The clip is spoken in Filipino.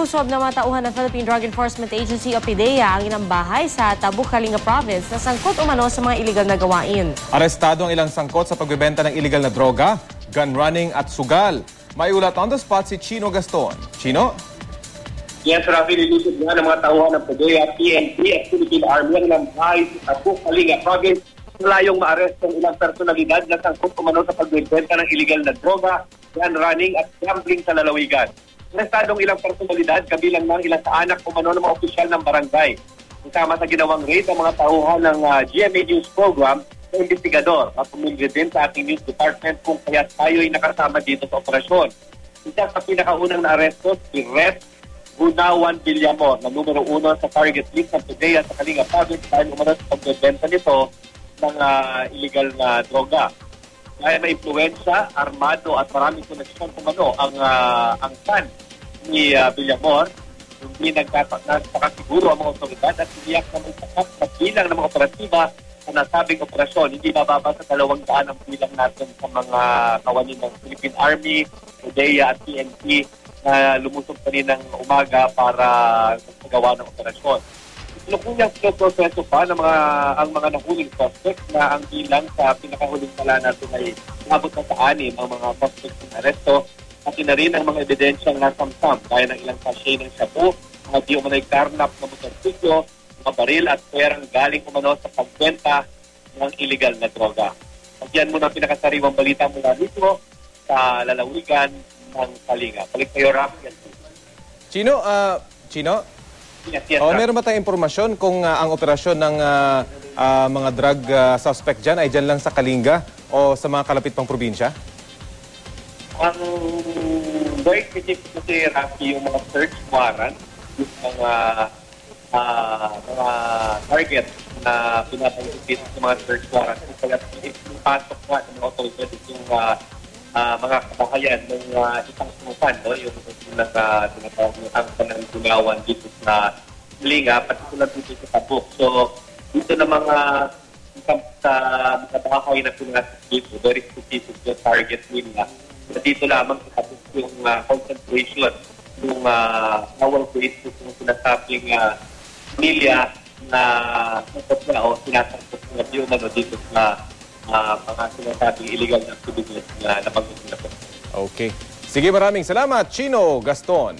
Nilusob na matauhan ng Philippine Drug Enforcement Agency o PDEA ang ilang bahay sa Tabuk, Kalinga Province na sangkot umano sa mga iligal na gawain. Arestado ang ilang sangkot sa pagbebenta ng iligal na droga, gun running at sugal. May ulat on the spot si Chino Gaston. Chino? Yes, Rafi, nilusob nga ng mga tauhan ng PDEA, PNP at Philippine Army ang ilang bahay sa Tabuk, Kalinga Province. Layong maaresto ng ilang personalidad na sangkot umano sa pagbebenta ng iligal na droga, gun running at gambling sa lalawigan. Arestadong ilang personalidad, kabilang ng ilang sa anak umano ng mga opisyal ng barangay. Kasama sa ginawang raid ang mga tauhan ng GMA News Program na investigador at pumili din sa ating news department kung kaya tayo'y nakasama dito sa operasyon. Isa sa pinakaunang na-aresto, si Red Gunawan Villamor, na numero 1 sa target list ng PDEA sa Kalinga Province dahil umano sa pagbebenta nito ng illegal na droga. Kaya may influensya, armado at maraming koneksyon kumano ang son ni Villamor. Hindi nagpakasiguro ang mga otoridad at siniyak na may sakat sa bilang ng mga operatiba sa nasabing operasyon. Hindi mababa sa 200 ang bilang natin sa mga kawani ng Philippine Army, PDEA at PNP na lumusog kaninang umaga para magawa ng operasyon. Lukuyang proseso pa ng ang mga nahuling suspects na ang bilang sa pinakahuling pala natin ay umabot na sa 6 ang mga suspects na aresto at na rin ang mga ebidensyang nasamsam gaya ng ilang sachet ng shabu, mga di umanay karnap na motorsiklo, mga baril at perang galing umano sa pagbenta ng illegal na droga. Yan muna ang pinakasariwang balita mula dito sa lalawigan ng Kalinga. Balik kayo, Rafi. Chino? Yes, meron ba tayong impormasyon kung ang operasyon ng mga drug suspect dyan ay dyan lang sa Kalinga o sa mga kalapit pang probinsya? Ang very specific kasi, Rafi, yung mga search warrant, yung mga target na pinapanggapit sa mga search warrant. Kaya ipasok nga ng mga authorities yung mga kabahayan ng isang sunukan, no? Yung tinatawag ang pananggunawan dito sa Kalinga, pati sila dito sa Tabuk. So, dito na mga bahay na pinasok dito, very specific yung target nila. Dito lamang sa Tabuk yung concentration, yung power base yung sinasabing pamilya na sinasangkot na yung dito sa mga sinasabing illegal na activities na nabanggit nila po. Okay. Sige, maraming salamat, Chino Gaston.